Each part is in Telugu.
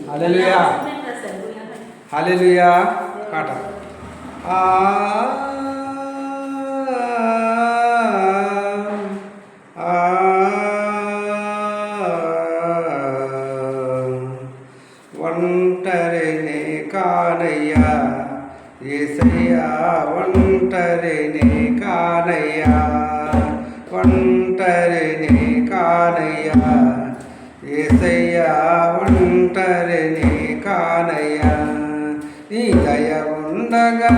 హల్లెలూయా హల్లెలూయా పాట. ఒంటరినే కానయ్యా యేసయ్యా, ఒంటరినే కానయ్యా, ఒంటరినే కానయ్యా యేసయ్యా, ఒంటరినే కానయ్యా. నీ దయ ఉండగా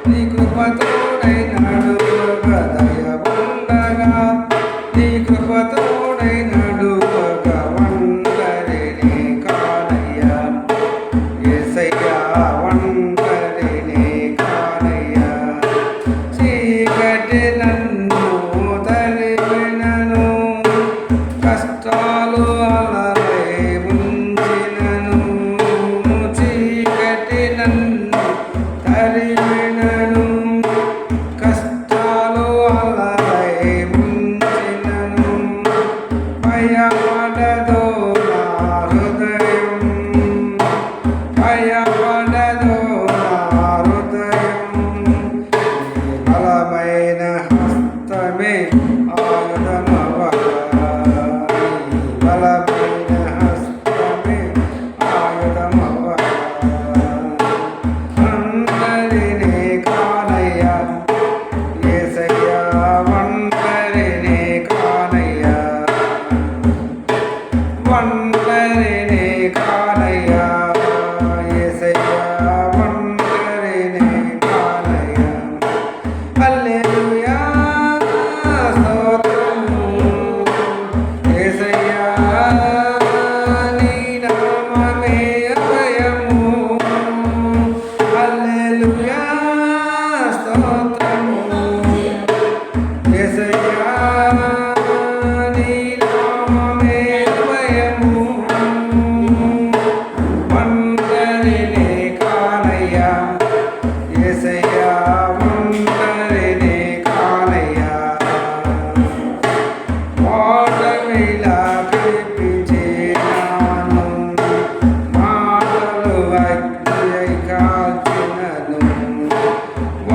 నీ కృప తోడై నడువగా, దయ ఉండగా నీ కృప తోడై నడువగా, ఒంటరినే కానయ్యా యేసయ్యా, ఒంటరినే కానయ్యా. చీకటి నన్ను తరిమినను, కష్టాలు అలలై ఉంచినను, చీకటి నన్ను తరిమినను, కష్టాలు అలలై ఉంచినను, భయపడదు నా హృదయం, భయపడదు నా హృదయం. బలమైన హస్తమే ఆయుధమవగా, బలమైన హస్తమే ఆయుధమవగా. ఒంటరినే కానయ్యా యేసయ్యా, ఒంటరినే కానయ్యా, ఒంటరినే కానయ్యా యేసయ్యా, ఒంటరినే కానయ్యా. హల్లెలూయా స్తోత్రము యేసయ్యా, నీ నామమే అభయము. హల్లెలూయా స్తోత్రము యేసయ్యా, నీ నామమే అభయము. ఒంటరినే కానయ్యా యేసయ్యా, ఒంటరినే కానయ్యా. ఓటమిలా కనిపించినాను, మాటలు అగ్నియై కాల్చినను,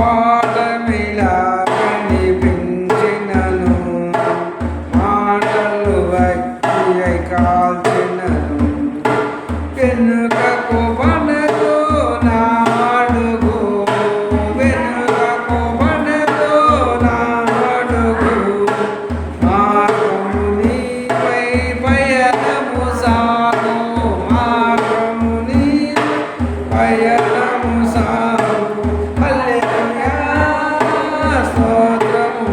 ఓటమిలా కనిపించినను, మాటలు అగ్నియై కాల్చినను, వెనుకకు పడదు నా అడుగు, వెనుకకు పడదు నా అడుగు, మార్గము నీపై పయనము సాగు, మార్గము నీపై పయనము సాగు. హల్లెలూయా స్తోత్రము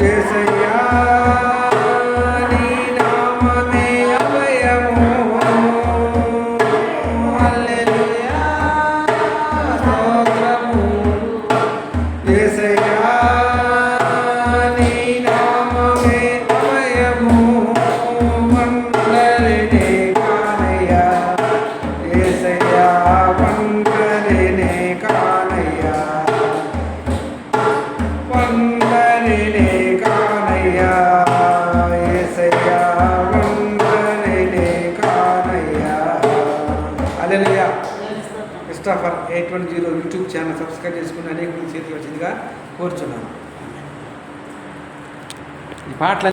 యేసయ్యా, నీ నామమే అభయము. హల్లెలూయా స్తోత్రము యేసయ్యా, నీ నామమే అభయము. ఒంటరినే కానయ్యా యేసయ్యా, ఒంటరినే కానయ్యా, ఒంటరినే కానయ్యా యేసయ్యా, ఒంటరినే కానయ్యా. హల్లెలూయా. క్రిస్టోఫర్ 810 యూట్యూబ్ ఛానల్ సబ్స్క్రైబ్ చేసుకుని అనేక చేతి వచ్చిందిగా కోరుచున్నాను. ఈ పాటలు